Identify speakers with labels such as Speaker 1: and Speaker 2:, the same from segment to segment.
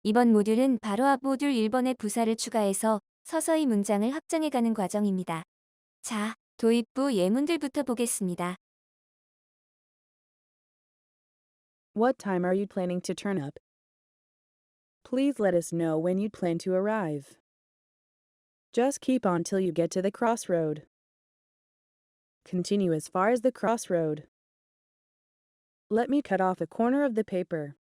Speaker 1: 이번 모듈은 바로 앞 모듈 1번의 부사를 추가해서 서서히 문장을 확장해가는 과정입니다. 자, 도입부 예문들부터 보겠습니다.
Speaker 2: What time are you planning to turn up? Please let us know when you plan to arrive. Just keep on till you get to the crossroad. Continue as far as the crossroad. Let me cut off a corner of the paper.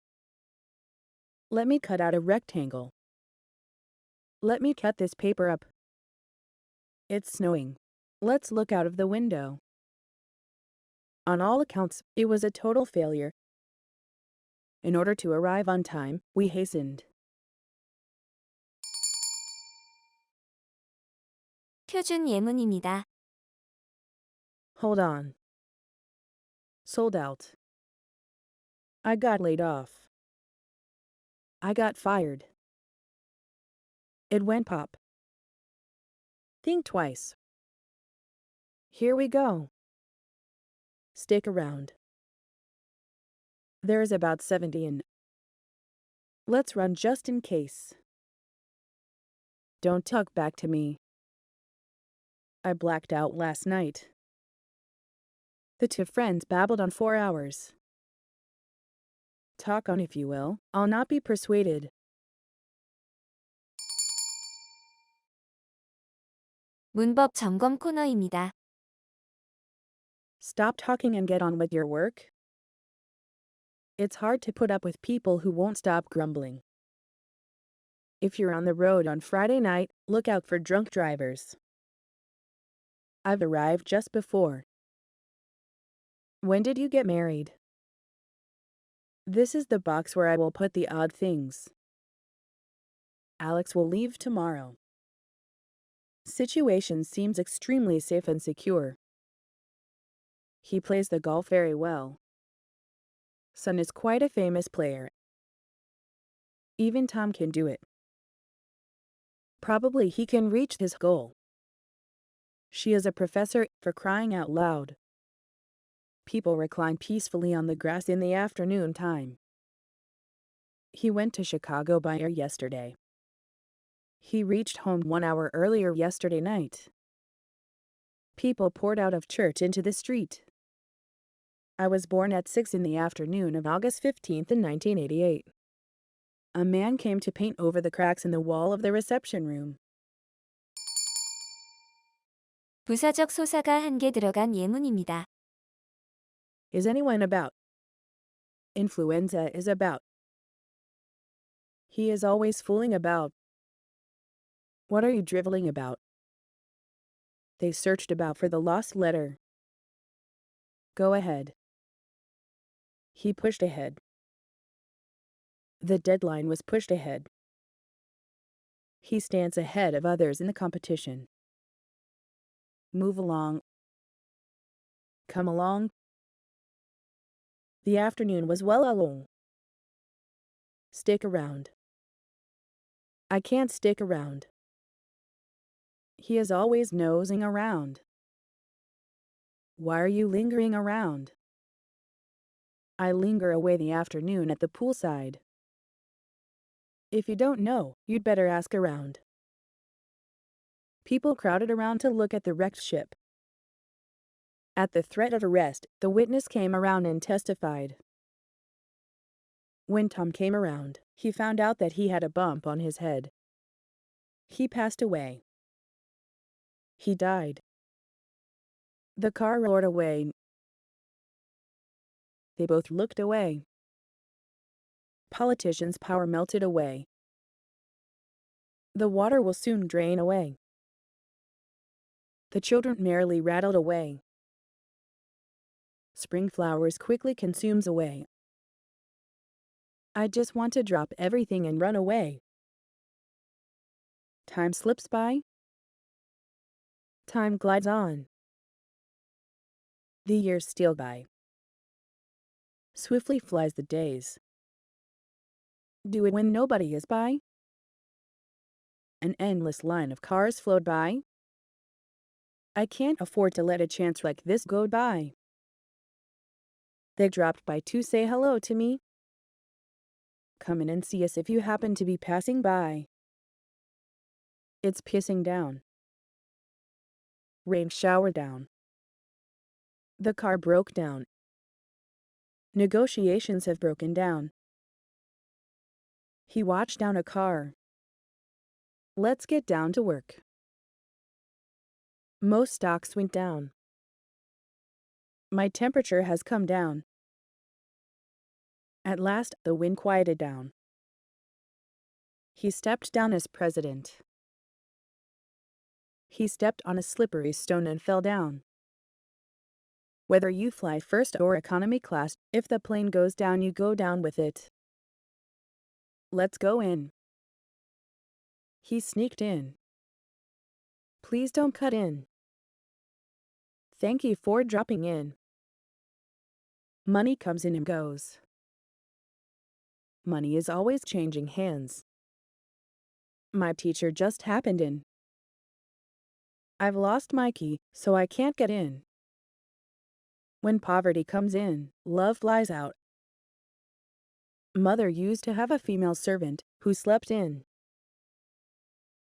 Speaker 2: Let me cut out a rectangle. Let me cut this paper up. It's snowing. Let's look out of the window. On all accounts, it was a total failure. In order to arrive on time, we hastened.
Speaker 1: 표준 예문입니다.
Speaker 2: Hold on. Sold out. I got laid off. I got fired. It went pop. Think twice. Here we go. Stick around. There's about 70 in. Let's run just in case. Don't talk back to me. I blacked out last night. The two friends babbled on 4 hours. Talk on if you will. I'll not be persuaded.
Speaker 1: 문법 점검 코너입니다.
Speaker 2: Stop talking and get on with your work. It's hard to put up with people who won't stop grumbling. If you're on the road on Friday night, look out for drunk drivers. I've arrived just before. When did you get married? This is the box where I will put the odd things. Alex will leave tomorrow. Situation seems extremely safe and secure. He plays the golf very well. Son is quite a famous player. Even Tom can do it. Probably he can reach his goal. She is a professor, for crying out loud. People recline peacefully on the grass in the afternoon time. He went to Chicago by air yesterday. He reached home 1 hour earlier yesterday night. People poured out of church into the street. I was born at 6 in the afternoon of August 15th in 1988. A man came to paint over the cracks in the wall of the reception room.
Speaker 1: 부사적 소사가 한 개 들어간 예문입니다.
Speaker 2: Is anyone about? Influenza is about. He is always fooling about. What are you driveling about? They searched about for the lost letter. Go ahead. He pushed ahead. The deadline was pushed ahead. He stands ahead of others in the competition. Move along. Come along. The afternoon was well along. Stick around. I can't stick around. He is always nosing around. Why are you lingering around? I linger away the afternoon at the poolside. If you don't know, you'd better ask around. People crowded around to look at the wrecked ship. At the threat of arrest, the witness came around and testified. When Tom came around, he found out that he had a bump on his head. He passed away. He died. The car roared away. They both looked away. Politicians' power melted away. The water will soon drain away. The children merrily rattled away. Spring flowers quickly consumes away. I just want to drop everything and run away. Time slips by. Time glides on. The years steal by. Swiftly flies the days. Do it when nobody is by. An endless line of cars flowed by. I can't afford to let a chance like this go by. They dropped by to say hello to me. Come in and see us if you happen to be passing by. It's pissing down. Rain showered down. The car broke down. Negotiations have broken down. He watched down a car. Let's get down to work. Most stocks went down. My temperature has come down. At last, the wind quieted down. He stepped down as president. He stepped on a slippery stone and fell down. Whether you fly first or economy class, if the plane goes down, you go down with it. Let's go in. He sneaked in. Please don't cut in. Thank you for dropping in. Money comes in and goes. Money is always changing hands. My teacher just happened in. I've lost my key, so I can't get in. When poverty comes in, love flies out. Mother used to have a female servant who slept in.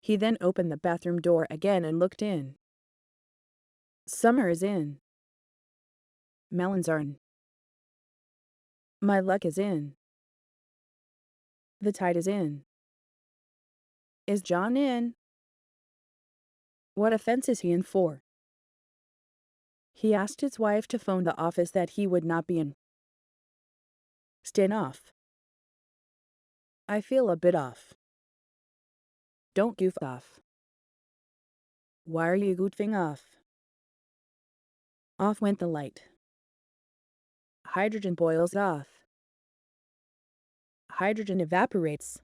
Speaker 2: He then opened the bathroom door again and looked in. Summer is in. Melons are in. My luck is in. The tide is in. Is John in? What offense is he in for? He asked his wife to phone the office that he would not be in. Stand off. I feel a bit off. Don't goof off. Why are you goofing off? Off went the light. Hydrogen boils off. Hydrogen evaporates.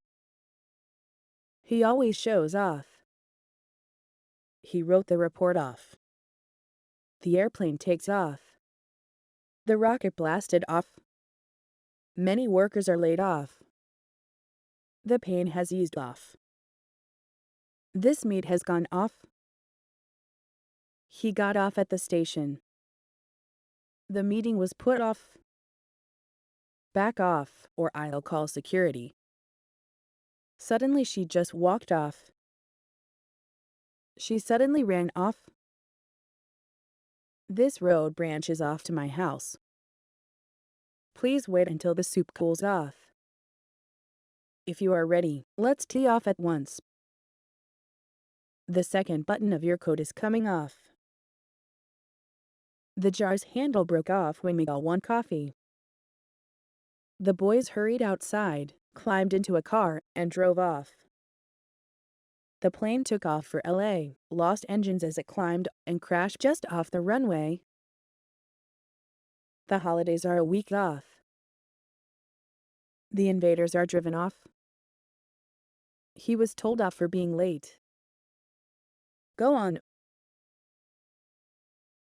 Speaker 2: He always shows off. He wrote the report off. The airplane takes off. The rocket blasted off. Many workers are laid off. The pain has eased off. This meat has gone off. He got off at the station. The meeting was put off. Back off, or I'll call security. Suddenly she just walked off. She suddenly ran off. This road branches off to my house. Please wait until the soup cools off. If you are ready, let's tee off at once. The second button of your coat is coming off. The jar's handle broke off when we all want coffee. The boys hurried outside, climbed into a car, and drove off. The plane took off for LA, lost engines as it climbed, and crashed just off the runway. The holidays are a week off. The invaders are driven off. He was told off for being late. Go on.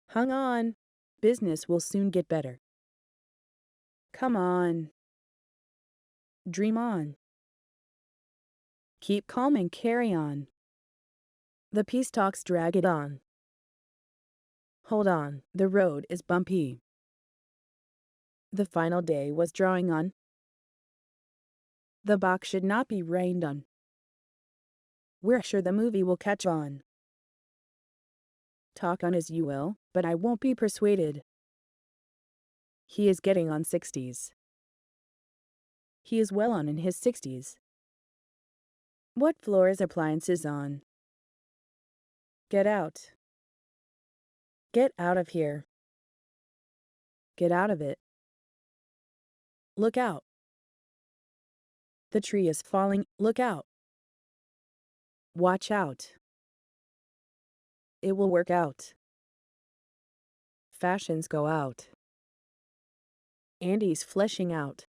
Speaker 2: Hung on. Business will soon get better. Come on. Dream on. Keep calm and carry on. The peace talks drag it on. Hold on, the road is bumpy. The final day was drawing on. The box should not be rained on. We're sure the movie will catch on. Talk on as you will, but I won't be persuaded. He is getting on 60s. He is well on in his 60s. What floor is appliances on? Get out. Get out of here. Get out of it. Look out. The tree is falling. Look out. Watch out. It will work out. Fashions go out. Andy's fleshing out.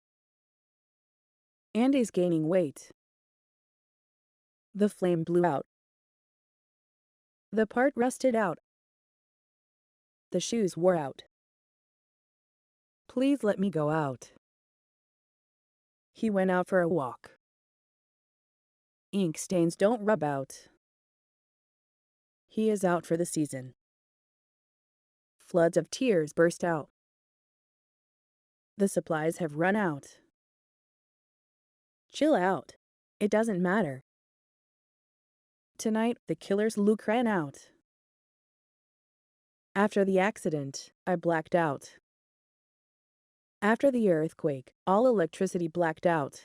Speaker 2: Andy's gaining weight. The flame blew out. The part rusted out. The shoes wore out. Please let me go out. He went out for a walk. Ink stains don't rub out. He is out for the season. Floods of tears burst out. The supplies have run out. Chill out. It doesn't matter. Tonight, the killer's Luke ran out. After the accident, I blacked out. After the earthquake, all electricity blacked out.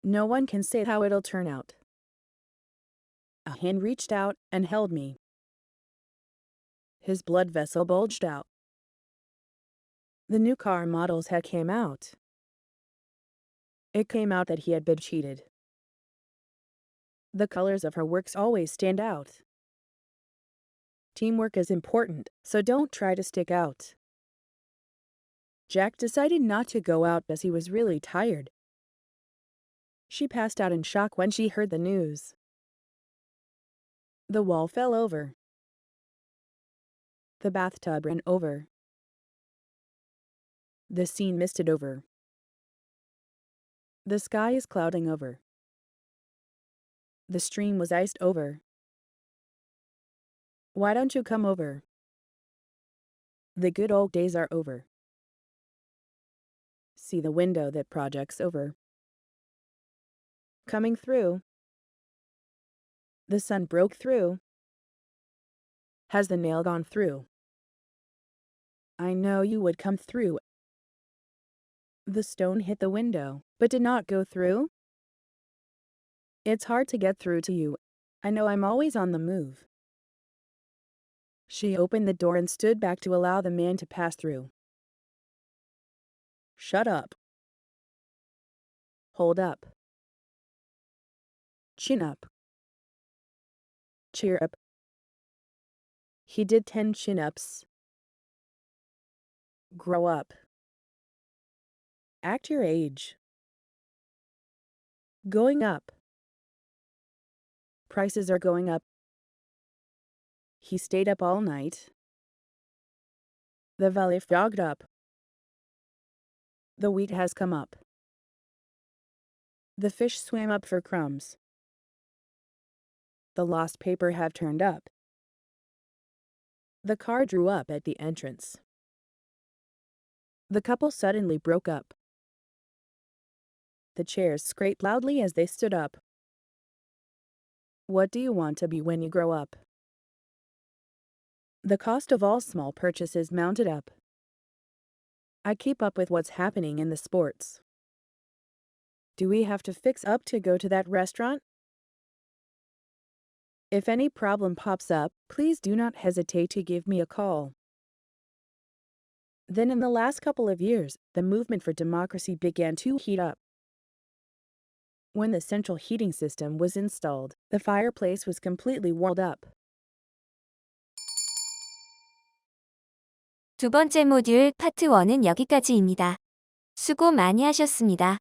Speaker 2: No one can say how it'll turn out. A hand reached out and held me. His blood vessel bulged out. The new car models had came out. It came out that he had been cheated. The colors of her works always stand out. Teamwork is important, so don't try to stick out. Jack decided not to go out as he was really tired. She passed out in shock when she heard the news. The wall fell over. The bathtub ran over. The scene misted over. The sky is clouding over. The stream was iced over. Why don't you come over? The good old days are over. See the window that projects over. Coming through. The sun broke through. Has the nail gone through? I know you would come through. The stone hit the window, but did not go through. It's hard to get through to you. I know I'm always on the move. She opened the door and stood back to allow the man to pass through. Shut up. Hold up. Chin up. Cheer up. He did 10 chin-ups. Grow up. Act your age. Going up. Prices are going up. He stayed up all night. The valley fogged up. The wheat has come up. The fish swam up for crumbs. The lost paper have turned up. The car drew up at the entrance. The couple suddenly broke up. The chairs scraped loudly as they stood up. What do you want to be when you grow up? The cost of all small purchases mounted up. I keep up with what's happening in the sports. Do we have to fix up to go to that restaurant? If any problem pops up, please do not hesitate to give me a call. Then in the last couple of years, the movement for democracy began to heat up. When the central heating system was installed, the fireplace was completely walled up.
Speaker 1: 두 번째 모듈 파트 1은 여기까지입니다. 수고 많이 하셨습니다.